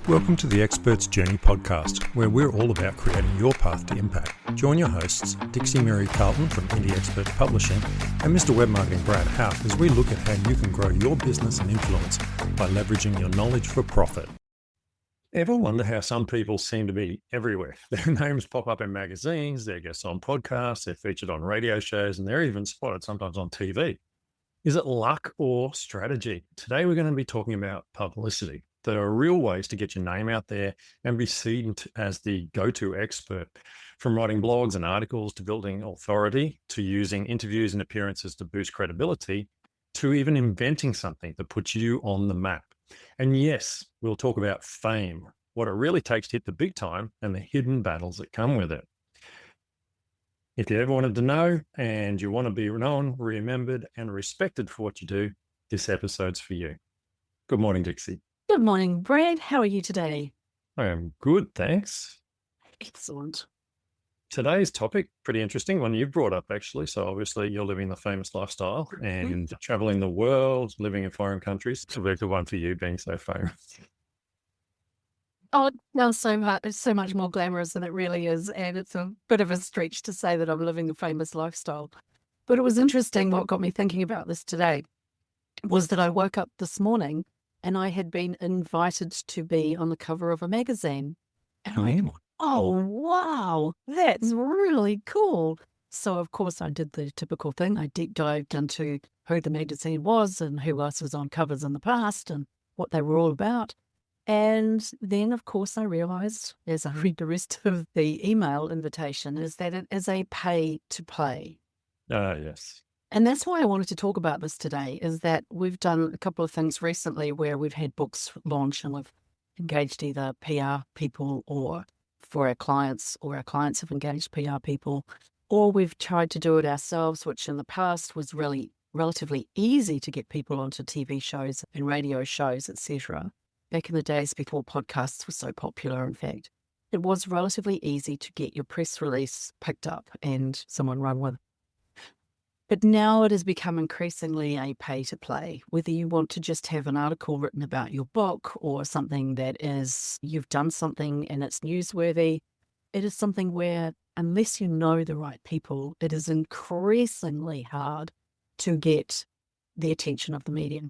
Welcome to the Expert's Journey podcast, where we're all about creating your path to impact. Join your hosts, Dixie Mary Carlton from Indie Expert Publishing and Mr. Web Marketing Brad Houck, as we look at how you can grow your business and influence by leveraging your knowledge for profit. Ever wonder how some people seem to be everywhere? Their names pop up in magazines, they're guests on podcasts, they're featured on radio shows, and they're even spotted sometimes on TV. Is it luck or strategy? Today we're going to be talking about publicity. There are real ways to get your name out there and be seen as the go-to expert, from writing blogs and articles to building authority, to using interviews and appearances to boost credibility, to even inventing something that puts you on the map. And yes, we'll talk about fame, what it really takes to hit the big time, and the hidden battles that come with it. If you ever wanted to know and you want to be known, remembered, and respected for what you do, this episode's for you. Good morning, Dixie. Good morning, Brad. How are you today? I am good, thanks. Excellent. Today's topic, pretty interesting one you've brought up, actually. So obviously you're living the famous lifestyle and traveling the world, living in foreign countries. It's a very good one for you, being so famous. Oh, no, it's so much more glamorous than it really is. And it's a bit of a stretch to say that I'm living a famous lifestyle. But it was interesting. What got me thinking about this today was that I woke up this morning and I had been invited to be on the cover of a magazine. And I thought, oh, wow, that's really cool. So, of course, I did the typical thing. I deep dived into who the magazine was and who else was on covers in the past and what they were all about. And then, of course, I realized, as I read the rest of the email invitation, is that it is a pay to play. Yes. And that's why I wanted to talk about this today, is that we've done a couple of things recently where we've had books launch and we've engaged either PR people or for our clients, or our clients have engaged PR people, or we've tried to do it ourselves, which in the past was really relatively easy to get people onto TV shows and radio shows, etc. Back in the days before podcasts were so popular, in fact, it was relatively easy to get your press release picked up and someone run with it. But now it has become increasingly a pay to play, whether you want to just have an article written about your book or something that is, you've done something and it's newsworthy. It is something where, unless you know the right people, it is increasingly hard to get the attention of the media.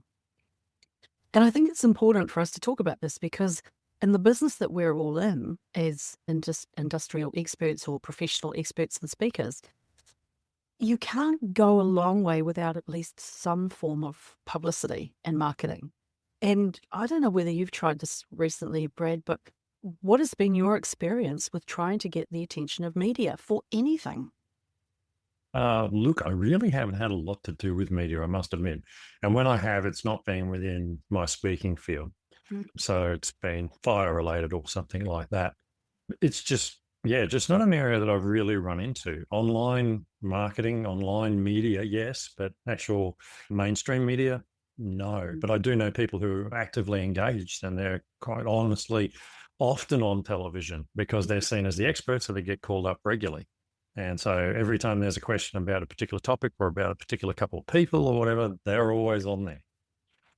And I think it's important for us to talk about this because in the business that we're all in as industrial experts or professional experts and speakers, you can't go a long way without at least some form of publicity and marketing. And I don't know whether you've tried this recently, Brad, but what has been your experience with trying to get the attention of media for anything? Look, I really haven't had a lot to do with media, I must admit. And when I have, it's not been within my speaking field. So it's been fire related or something like that. It's just not an area that I've really run into. Online marketing, online media, yes, but actual mainstream media, no. But I do know people who are actively engaged, and they're quite honestly often on television because they're seen as the experts, so they get called up regularly. And so every time there's a question about a particular topic or about a particular couple of people or whatever, they're always on there.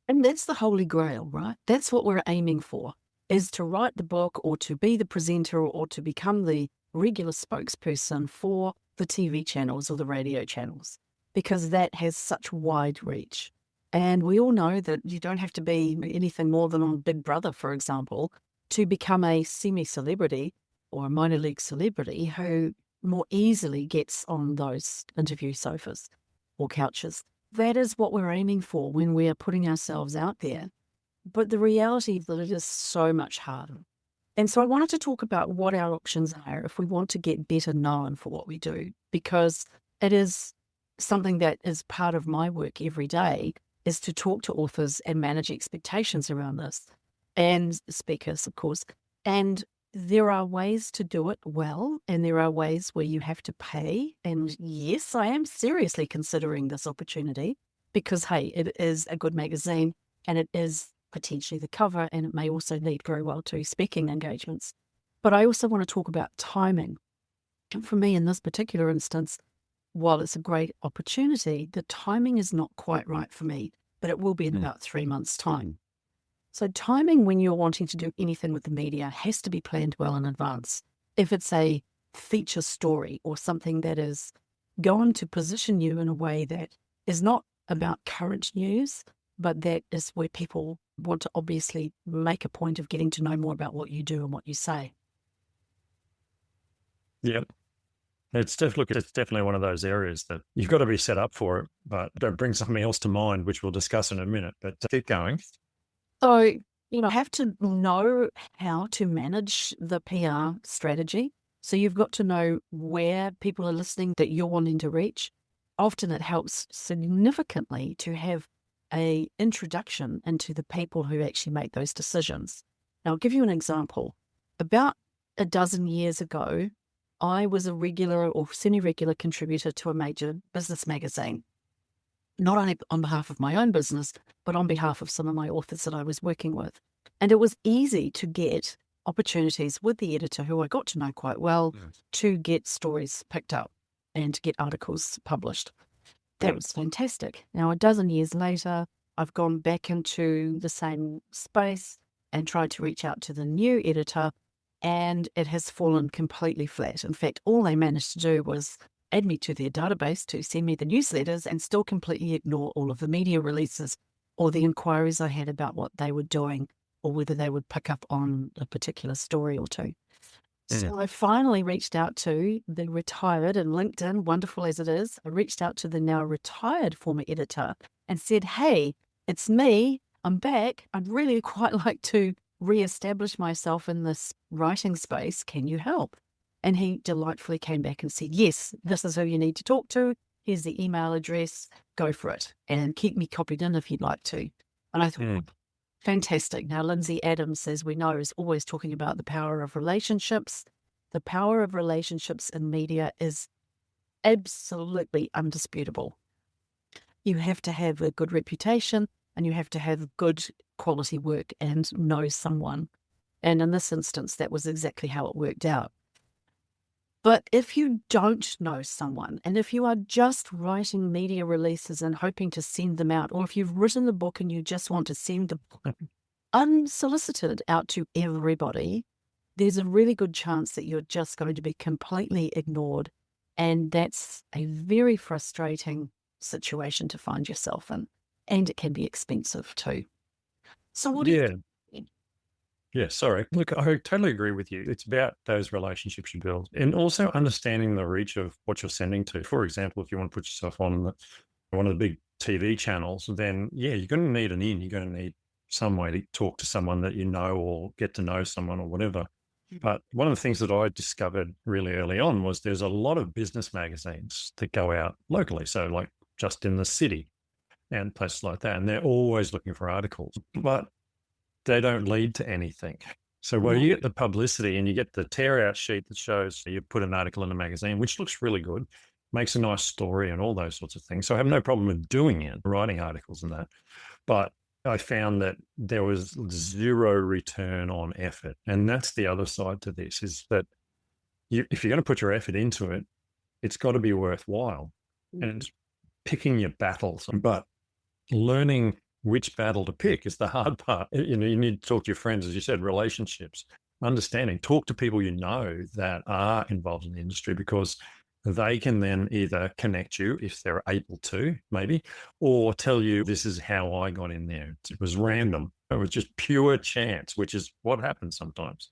And that's the holy grail, right? That's what we're aiming for, is to write the book or to be the presenter or to become the regular spokesperson for the TV channels or the radio channels, because that has such wide reach. And we all know that you don't have to be anything more than on Big Brother, for example, to become a semi-celebrity or a minor league celebrity who more easily gets on those interview sofas or couches. That is what we're aiming for when we are putting ourselves out there. But the reality is that it is so much harder. And so I wanted to talk about what our options are if we want to get better known for what we do, because it is something that is part of my work every day, is to talk to authors and manage expectations around this, and speakers, of course. And there are ways to do it well, and there are ways where you have to pay. And yes, I am seriously considering this opportunity because, hey, it is a good magazine and it is potentially the cover, and it may also lead very well to speaking engagements. But I also want to talk about timing. And for me, in this particular instance, while it's a great opportunity, the timing is not quite right for me, but it will be in about 3 months' time. So timing when you're wanting to do anything with the media has to be planned well in advance. If it's a feature story or something that is going to position you in a way that is not about current news, but that is where people want to obviously make a point of getting to know more about what you do and what you say. Yep. It's definitely one of those areas that you've got to be set up for it, but don't bring something else to mind, which we'll discuss in a minute, but keep going. So, have to know how to manage the PR strategy. So you've got to know where people are listening that you're wanting to reach. Often it helps significantly to have an introduction into the people who actually make those decisions. Now, I'll give you an example. About a dozen years ago, I was a regular or semi-regular contributor to a major business magazine, not only on behalf of my own business, but on behalf of some of my authors that I was working with. And it was easy to get opportunities with the editor, who I got to know quite well, to get stories picked up and to get articles published. That was fantastic. Now, a dozen years later, I've gone back into the same space and tried to reach out to the new editor, and it has fallen completely flat. In fact, all they managed to do was add me to their database to send me the newsletters and still completely ignore all of the media releases or the inquiries I had about what they were doing or whether they would pick up on a particular story or two. So I finally reached out to the retired, and LinkedIn, wonderful as it is, I reached out to the now retired former editor and said, hey, it's me, I'm back. I'd really quite like to reestablish myself in this writing space. Can you help? And he delightfully came back and said, yes, this is who you need to talk to. Here's the email address. Go for it. And keep me copied in if you'd like to. And I thought, fantastic. Now, Lindsay Adams, as we know, is always talking about the power of relationships. The power of relationships in media is absolutely undisputable. You have to have a good reputation and you have to have good quality work and know someone. And in this instance, that was exactly how it worked out. But if you don't know someone, and if you are just writing media releases and hoping to send them out, or if you've written the book and you just want to send the book unsolicited out to everybody, there's a really good chance that you're just going to be completely ignored. And that's a very frustrating situation to find yourself in. And it can be expensive too. So what do you think? Yeah, sorry. Look, I totally agree with you. It's about those relationships you build and also understanding the reach of what you're sending to. For example, if you want to put yourself on one of the big TV channels, then yeah, you're going to need an in. You're going to need some way to talk to someone that you know or get to know someone or whatever. But one of the things that I discovered really early on was there's a lot of business magazines that go out locally. So like just in the city and places like that. And they're always looking for articles. But they don't lead to anything. So where you get the publicity and you get the tear out sheet that shows you put an article in a magazine, which looks really good, makes a nice story and all those sorts of things. So I have no problem with doing it, writing articles and that. But I found that there was zero return on effort. And that's the other side to this is that if you're going to put your effort into it, it's got to be worthwhile. And picking your battles, but learning which battle to pick is the hard part. You need to talk to your friends, as you said, relationships, understanding, talk to people you know that are involved in the industry because they can then either connect you if they're able to, maybe, or tell you this is how I got in there. It was random. It was just pure chance, which is what happens sometimes.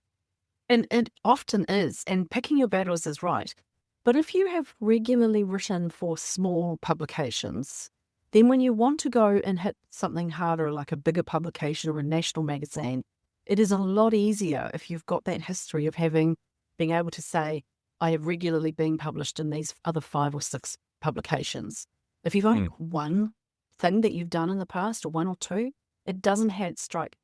And it often is. And picking your battles is right. But if you have regularly written for small publications, then when you want to go and hit something harder, like a bigger publication or a national magazine, it is a lot easier if you've got that history of being able to say, I have regularly been published in these other 5 or 6 publications. If you've only got one thing that you've done in the past or 1 or 2, it doesn't strike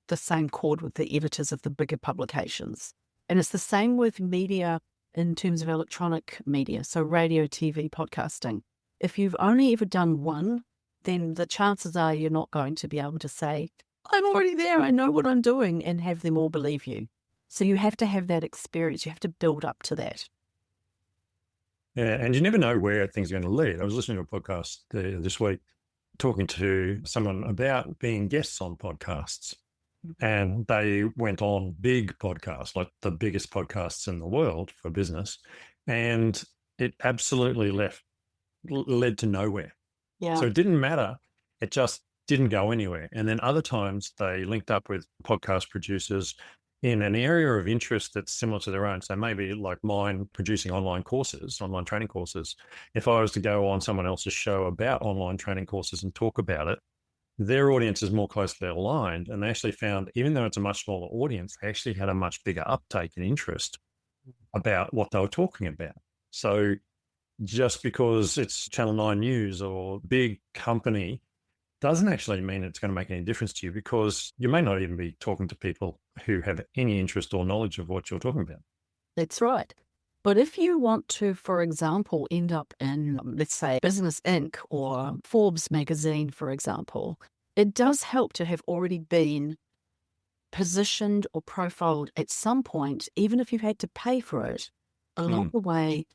the same chord with the editors of the bigger publications. And it's the same with media in terms of electronic media, so radio, TV, podcasting. If you've only ever done one, then the chances are you're not going to be able to say, I'm already there, I know what I'm doing, and have them all believe you. So you have to have that experience. You have to build up to that. Yeah, and you never know where things are going to lead. I was listening to a podcast this week talking to someone about being guests on podcasts. And they went on big podcasts, like the biggest podcasts in the world for business. And it absolutely led to nowhere. Yeah. So it didn't matter. It just didn't go anywhere. And then other times they linked up with podcast producers in an area of interest that's similar to their own. So maybe like mine, producing online training courses. If I was to go on someone else's show about online training courses and talk about it, their audience is more closely aligned. And they actually found, even though it's a much smaller audience, they actually had a much bigger uptake and interest about what they were talking about. So just because it's Channel 9 News or big company doesn't actually mean it's going to make any difference to you, because you may not even be talking to people who have any interest or knowledge of what you're talking about. That's right. But if you want to, for example, end up in, let's say, Business Inc. or Forbes magazine, for example, it does help to have already been positioned or profiled at some point, even if you've had to pay for it, along the way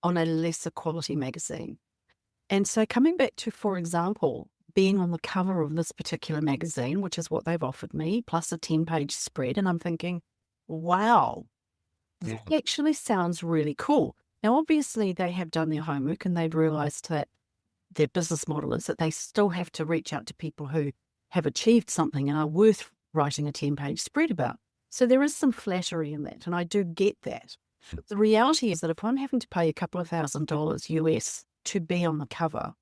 on a lesser quality magazine. And so coming back to, for example, being on the cover of this particular magazine, which is what they've offered me, plus a 10-page spread, and I'm thinking, wow, that actually sounds really cool. Now, obviously, they have done their homework and they've realized that their business model is that they still have to reach out to people who have achieved something and are worth writing a 10-page spread about. So there is some flattery in that, and I do get that. But the reality is that if I'm having to pay a couple of $1,000s US to be on the cover,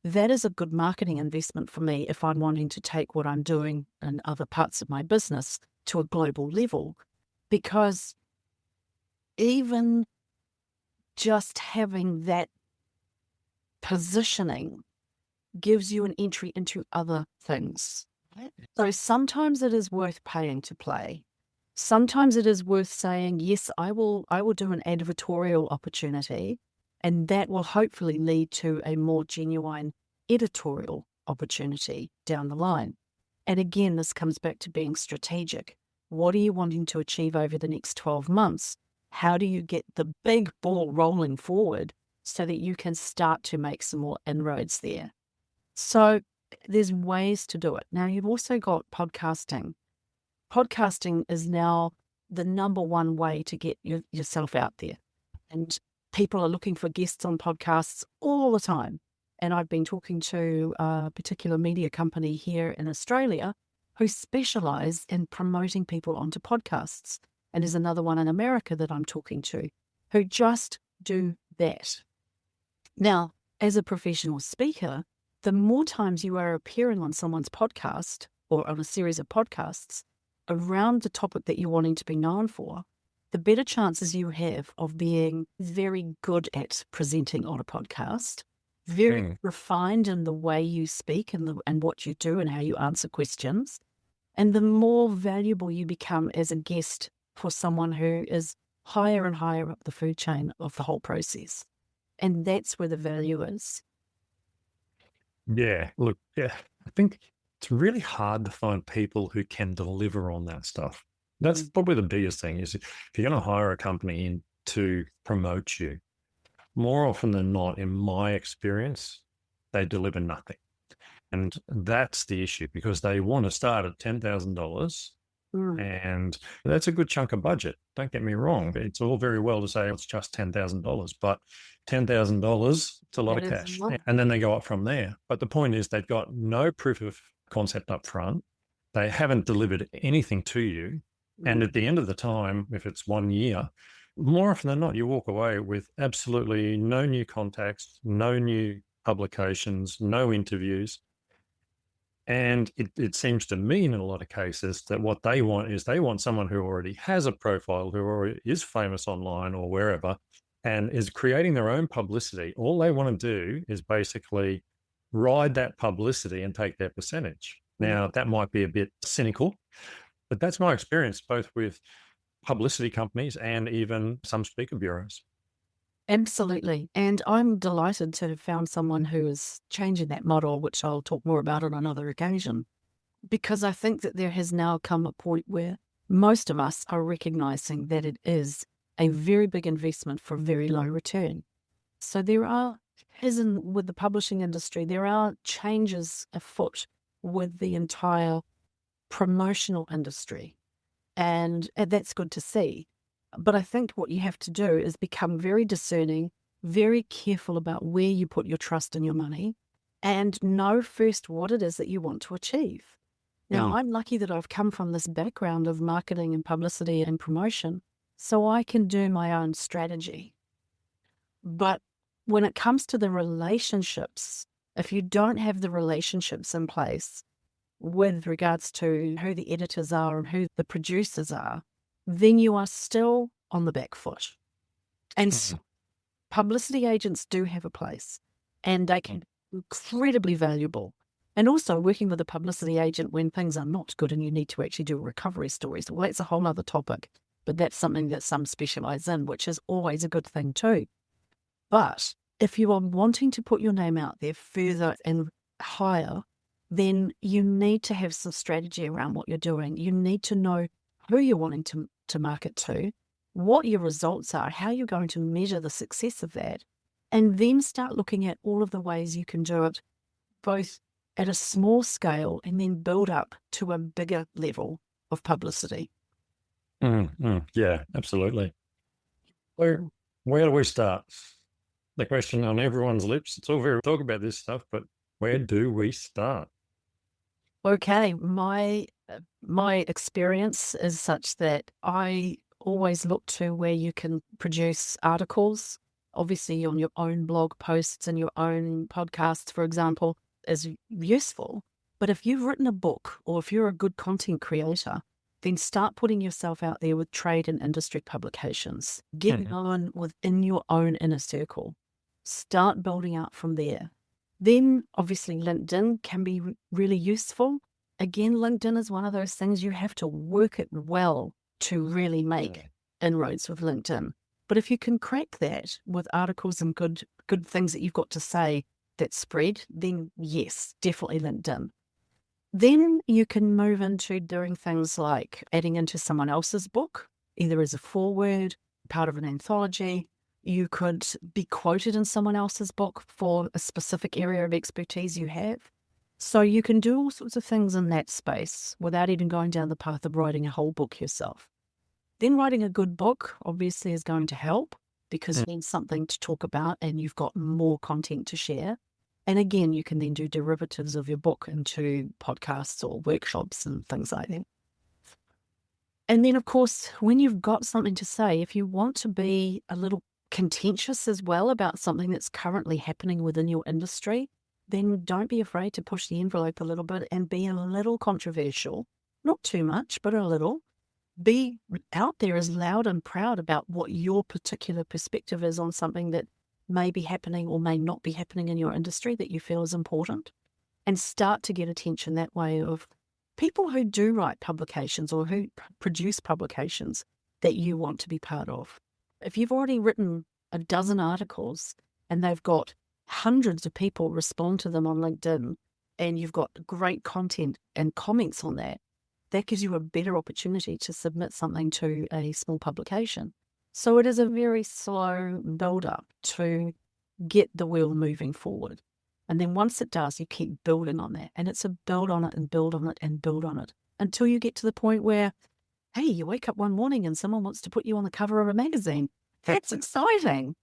that is a good marketing investment for me if I'm wanting to take what I'm doing in other parts of my business to a global level, because even just having that positioning gives you an entry into other things. So sometimes it is worth paying to play. Sometimes it is worth saying, yes, I will do an advertorial opportunity, and that will hopefully lead to a more genuine editorial opportunity down the line. And again, this comes back to being strategic. What are you wanting to achieve over the next 12 months? How do you get the big ball rolling forward so that you can start to make some more inroads there? So there's ways to do it. Now, you've also got podcasting. Podcasting is now the number one way to get yourself out there. And people are looking for guests on podcasts all the time. And I've been talking to a particular media company here in Australia who specialize in promoting people onto podcasts. And there's another one in America that I'm talking to who just do that. Now, as a professional speaker, the more times you are appearing on someone's podcast or on a series of podcasts around the topic that you're wanting to be known for, the better chances you have of being very good at presenting on a podcast, very refined in the way you speak and what you do and how you answer questions, and the more valuable you become as a guest for someone who is higher and higher up the food chain of the whole process. And that's where the value is. Yeah, look, I think it's really hard to find people who can deliver on that stuff. That's probably the biggest thing, is if you're going to hire a company in to promote you, more often than not, in my experience, they deliver nothing. And that's the issue, because they want to start at $10,000, and that's a good chunk of budget. Don't get me wrong. It's all very well to say it's just $10,000, but $10,000, it's a lot of cash. And then they go up from there. But the point is, they've got no proof of concept up front. They haven't delivered anything to you. And at the end of the time, if it's 1 year, more often than not, you walk away with absolutely no new contacts, no new publications, no interviews. And it seems to me in a lot of cases that what they want is, they want someone who already has a profile, who already is famous online or wherever, and is creating their own publicity. All they want to do is basically ride that publicity and take their percentage. Now, that might be a bit cynical, but that's my experience, both with publicity companies and even some speaker bureaus. Absolutely. And I'm delighted to have found someone who is changing that model, which I'll talk more about on another occasion, because I think that there has now come a point where most of us are recognizing that it is a very big investment for very low return. So there are, as in with the publishing industry, there are changes afoot with the entire promotional industry. And that's good to see. But I think what you have to do is become very discerning, very careful about where you put your trust and your money, and know first what it is that you want to achieve. Now, I'm lucky that I've come from this background of marketing and publicity and promotion, so I can do my own strategy. But when it comes to the relationships, if you don't have the relationships in place with regards to who the editors are and who the producers are, then you are still on the back foot. And publicity agents do have a place, and they can be incredibly valuable. And also working with a publicity agent when things are not good and you need to actually do a recovery story. So, well, that's a whole other topic, but that's something that some specialize in, which is always a good thing too. But if you are wanting to put your name out there further and higher, then you need to have some strategy around what you're doing. You need to know who you're wanting to market to, what your results are, how you're going to measure the success of that, and then start looking at all of the ways you can do it, both at a small scale and then build up to a bigger level of publicity. Yeah, absolutely. Where do we start? The question on everyone's lips. It's all very talk about this stuff, but where do we start? Okay, my experience is such that I always look to where you can produce articles, obviously on your own blog posts and your own podcasts, for example, is useful. But if you've written a book or if you're a good content creator, then start putting yourself out there with trade and industry publications. Get known within your own inner circle. Start building out from there. Then, obviously, LinkedIn can be really useful. Again, LinkedIn is one of those things you have to work it well to really make inroads with LinkedIn. But if you can crack that with articles and good things that you've got to say that spread, then yes, definitely LinkedIn. Then you can move into doing things like adding into someone else's book, either as a foreword, part of an anthology. You could be quoted in someone else's book for a specific area of expertise you have. So you can do all sorts of things in that space without even going down the path of writing a whole book yourself. Then writing a good book obviously is going to help because you need something to talk about and you've got more content to share. And again, you can then do derivatives of your book into podcasts or workshops and things like that. And then, of course, when you've got something to say, if you want to be a little contentious as well about something that's currently happening within your industry, then don't be afraid to push the envelope a little bit and be a little controversial. Not too much, but a little. Be out there as loud and proud about what your particular perspective is on something that may be happening or may not be happening in your industry that you feel is important, and start to get attention that way of people who do write publications or who produce publications that you want to be part of. If you've already written a dozen articles and they've got hundreds of people respond to them on LinkedIn and you've got great content and comments on that, that gives you a better opportunity to submit something to a small publication. So it is a very slow build-up to get the wheel moving forward. And then once it does, you keep building on that. And it's a build on it and build on it and build on it until you get to the point where, hey, you wake up one morning and someone wants to put you on the cover of a magazine. That's exciting.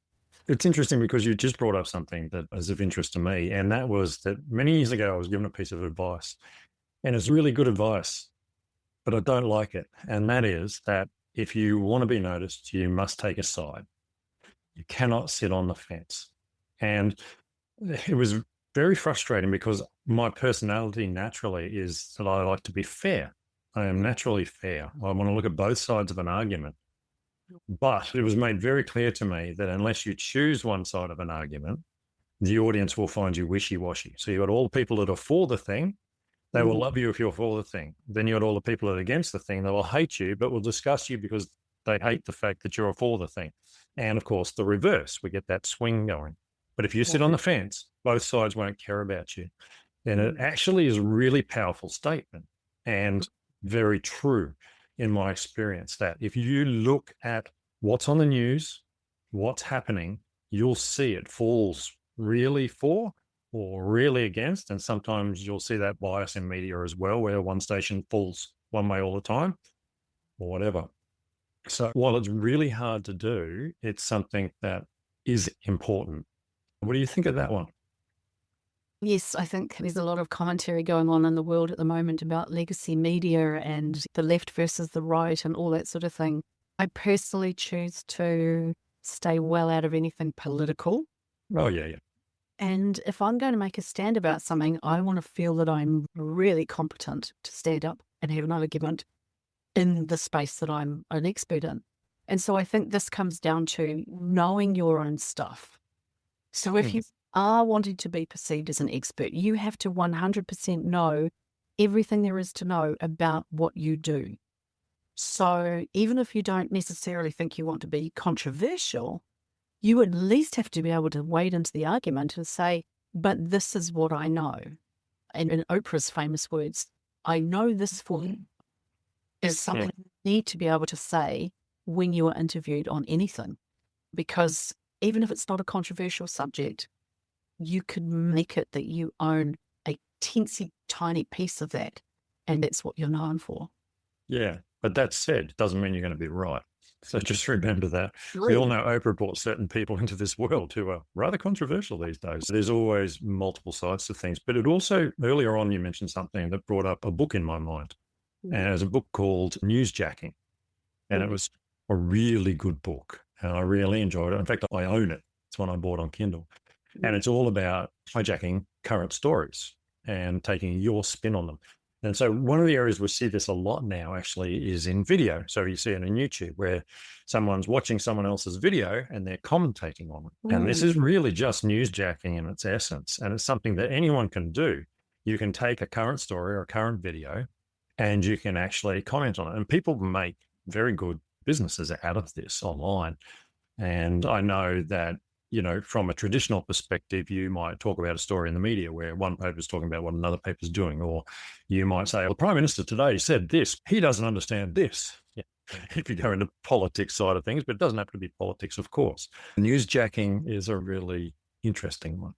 It's interesting because you just brought up something that is of interest to me. And that was that many years ago, I was given a piece of advice. And it's really good advice, but I don't like it. And that is that if you want to be noticed, you must take a side. You cannot sit on the fence. And it was very frustrating because my personality naturally is that I like to be fair. I am naturally fair. I want to look at both sides of an argument. But it was made very clear to me that unless you choose one side of an argument, the audience will find you wishy-washy. So you've got all the people that are for the thing. They will love you if you're for the thing. Then you got all the people that are against the thing. They will hate you, but will discuss you because they hate the fact that you're for the thing. And of course, the reverse, we get that swing going. But if you sit on the fence, both sides won't care about you. And it actually is a really powerful statement and very true in my experience that if you look at what's on the news, what's happening, you'll see it falls really for or really against. And sometimes you'll see that bias in media as well, where one station falls one way all the time or whatever. So while it's really hard to do, it's something that is important. What do you think of that one? Yes, I think there's a lot of commentary going on in the world at the moment about legacy media and the left versus the right and all that sort of thing. I personally choose to stay well out of anything political. Oh, yeah, yeah. And if I'm going to make a stand about something, I want to feel that I'm really competent to stand up and have an argument in the space that I'm an expert in. And so I think this comes down to knowing your own stuff. So if you are wanting to be perceived as an expert, you have to 100% know everything there is to know about what you do. So even if you don't necessarily think you want to be controversial, you at least have to be able to wade into the argument and say, but this is what I know. And in Oprah's famous words, I know this for you, is something you need to be able to say when you are interviewed on anything. Because even if it's not a controversial subject, you could make it that you own a teensy tiny piece of that, and that's what you're known for. Yeah, but that said, it doesn't mean you're going to be right. So just remember that. We all know Oprah brought certain people into this world who are rather controversial these days. There's always multiple sides to things. But it also, earlier on, you mentioned something that brought up a book in my mind. And it was a book called Newsjacking. And it was a really good book. And I really enjoyed it. In fact, I own it. It's one I bought on Kindle. And it's all about hijacking current stories and taking your spin on them. And so one of the areas we see this a lot now actually is in video. So you see it on YouTube where someone's watching someone else's video and they're commentating on it. And this is really just newsjacking in its essence. And it's something that anyone can do. You can take a current story or a current video and you can actually comment on it. And people make very good businesses out of this online. And I know that, you know, from a traditional perspective, you might talk about a story in the media where one paper is talking about what another paper is doing, or you might say, well, the Prime Minister today said this, he doesn't understand this. Yeah. If you go into politics side of things, but it doesn't have to be politics, of course. Newsjacking is a really interesting one.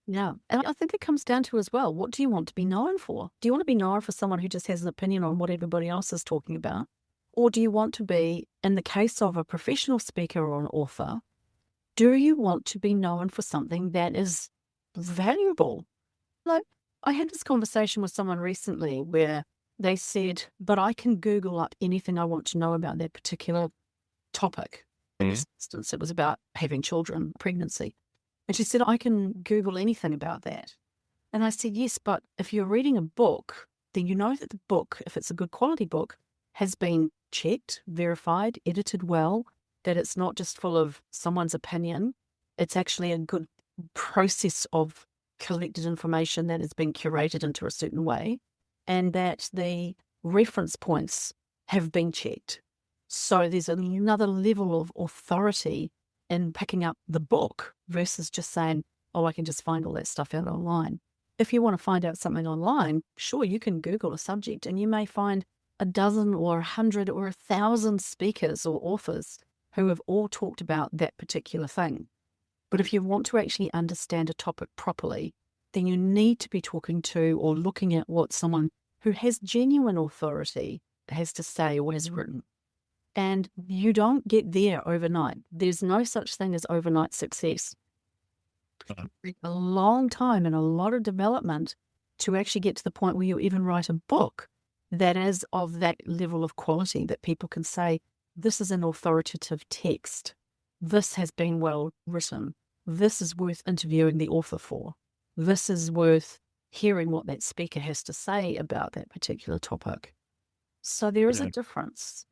Yeah. And I think it comes down to as well, what do you want to be known for? Do you want to be known for someone who just has an opinion on what everybody else is talking about? Or do you want to be, in the case of a professional speaker or an author, do you want to be known for something that is valuable? Like, I had this conversation with someone recently where they said, but I can Google up anything I want to know about that particular topic. In this instance, it was about having children, pregnancy. And she said, I can Google anything about that. And I said, yes, but if you're reading a book, then you know that the book, if it's a good quality book, has been checked, verified, edited well, that it's not just full of someone's opinion. It's actually a good process of collected information that has been curated into a certain way, and that the reference points have been checked. So there's another level of authority in picking up the book versus just saying, oh, I can just find all that stuff out online. If you want to find out something online, sure, you can Google a subject and you may find a dozen or 100 or 1,000 speakers or authors who have all talked about that particular thing. But if you want to actually understand a topic properly, then you need to be talking to or looking at what someone who has genuine authority has to say or has written. And you don't get there overnight. There's no such thing as overnight success. A long time and a lot of development to actually get to the point where you even write a book that is of that level of quality that people can say, this is an authoritative text. This has been well written. This is worth interviewing the author for. This is worth hearing what that speaker has to say about that particular topic. So there is a difference.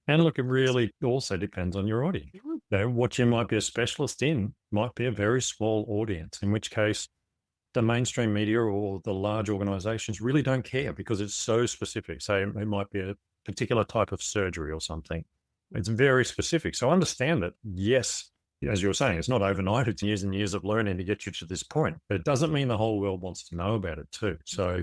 And look, it really also depends on your audience. You know, what you might be a specialist in might be a very small audience, in which case the mainstream media or the large organizations really don't care because it's so specific. Say it might be a particular type of surgery or something. It's very specific. So understand that, yes, as you were saying, it's not overnight. It's years and years of learning to get you to this point. But it doesn't mean the whole world wants to know about it too. So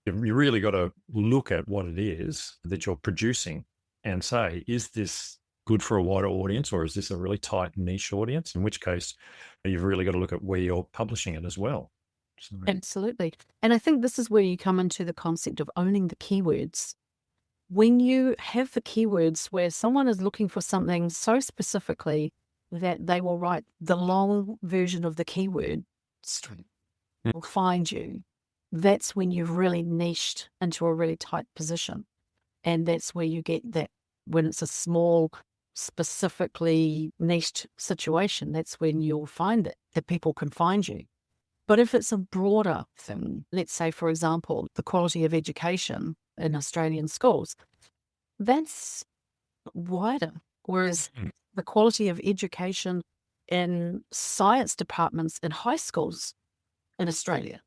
you really got to look at what it is that you're producing and say, is this good for a wider audience or is this a really tight niche audience? In which case, you've really got to look at where you're publishing it as well. So, Absolutely. And I think this is where you come into the concept of owning the keywords. When you have the keywords where someone is looking for something so specifically that they will write the long version of the keyword string, will find you, that's when you've really niched into a really tight position. And that's where you get that, when it's a small, specifically niched situation, that's when you'll find it, that people can find you. But if it's a broader thing, let's say, for example, the quality of education in Australian schools, that's wider. Whereas the quality of education in science departments in high schools in Australia,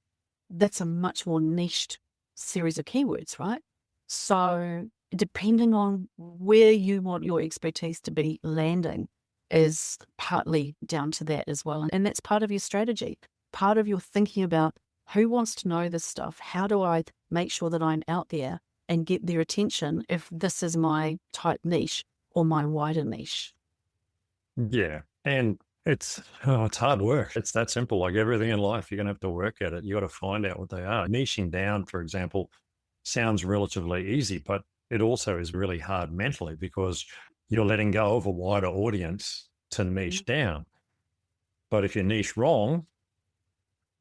that's a much more niched series of keywords, right? So depending on where you want your expertise to be landing is partly down to that as well. And that's part of your strategy, part of your thinking about who wants to know this stuff. How do I make sure that I'm out there and get their attention if this is my type niche or my wider niche? yeah. And it's hard work. It's that simple. Like everything in life, you're going to have to work at it. You got to find out what they are. Niching down, for example, sounds relatively easy, but it also is really hard mentally because you're letting go of a wider audience to niche down. But if you niche wrong,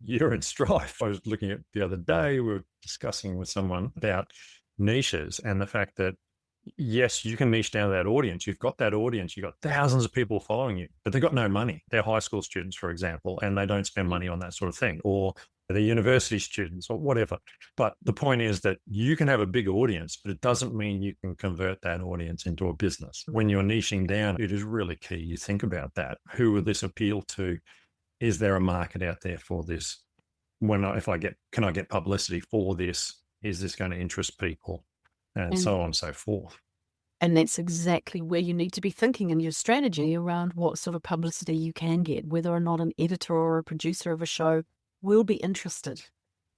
you're in strife. I was looking at the other day, we were discussing with someone about niches and the fact that, yes, you can niche down to that audience. You've got that audience. You've got thousands of people following you, but they've got no money. They're high school students, for example, and they don't spend money on that sort of thing, or they're university students or whatever. But the point is that you can have a big audience, but it doesn't mean you can convert that audience into a business. When you're niching down, it is really key. You think about that. Who will this appeal to? Is there a market out there for this? Can I get publicity for this? Is this going to interest people? And so on and so forth. And that's exactly where you need to be thinking in your strategy around what sort of publicity you can get, whether or not an editor or a producer of a show will be interested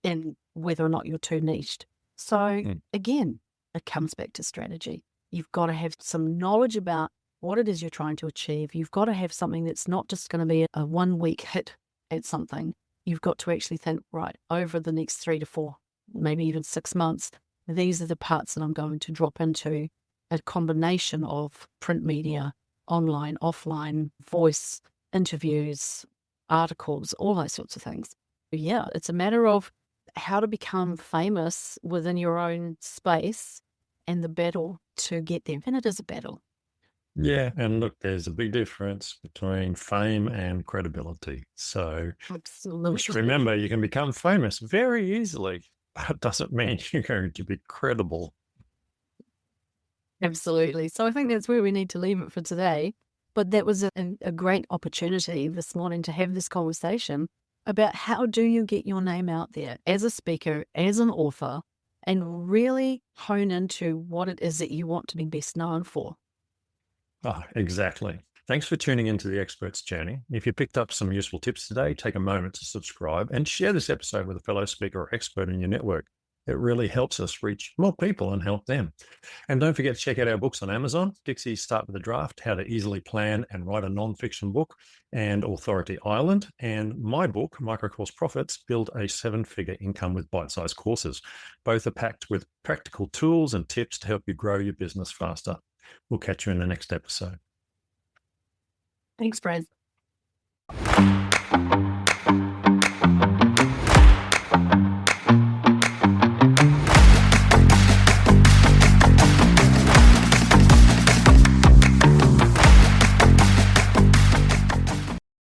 in whether or not you're too niched. So again, it comes back to strategy. You've got to have some knowledge about what it is you're trying to achieve. You've got to have something that's not just going to be a 1 week hit at something. You've got to actually think, right, over the next 3 to 4, maybe even 6 months, these are the parts that I'm going to drop into, a combination of print media, online, offline, voice, interviews, articles, all those sorts of things. Yeah, it's a matter of how to become famous within your own space and the battle to get there. And it is a battle. Yeah. And look, there's a big difference between fame and credibility. So Absolutely. just remember, you can become famous very easily. That doesn't mean you're going to be credible. Absolutely. So I think that's where we need to leave it for today. But that was a great opportunity this morning to have this conversation about how do you get your name out there as a speaker, as an author, and really hone into what it is that you want to be best known for. Oh, exactly. Thanks for tuning into The Expert's Journey. If you picked up some useful tips today, take a moment to subscribe and share this episode with a fellow speaker or expert in your network. It really helps us reach more people and help them. And don't forget to check out our books on Amazon, Dixie's Start with a Draft, How to Easily Plan and Write a Non-Fiction Book, and Authority Island, and my book, Microcourse Profits, Build a 7-Figure Income with Bite-Sized Courses. Both are packed with practical tools and tips to help you grow your business faster. We'll catch you in the next episode. Thanks, Brad.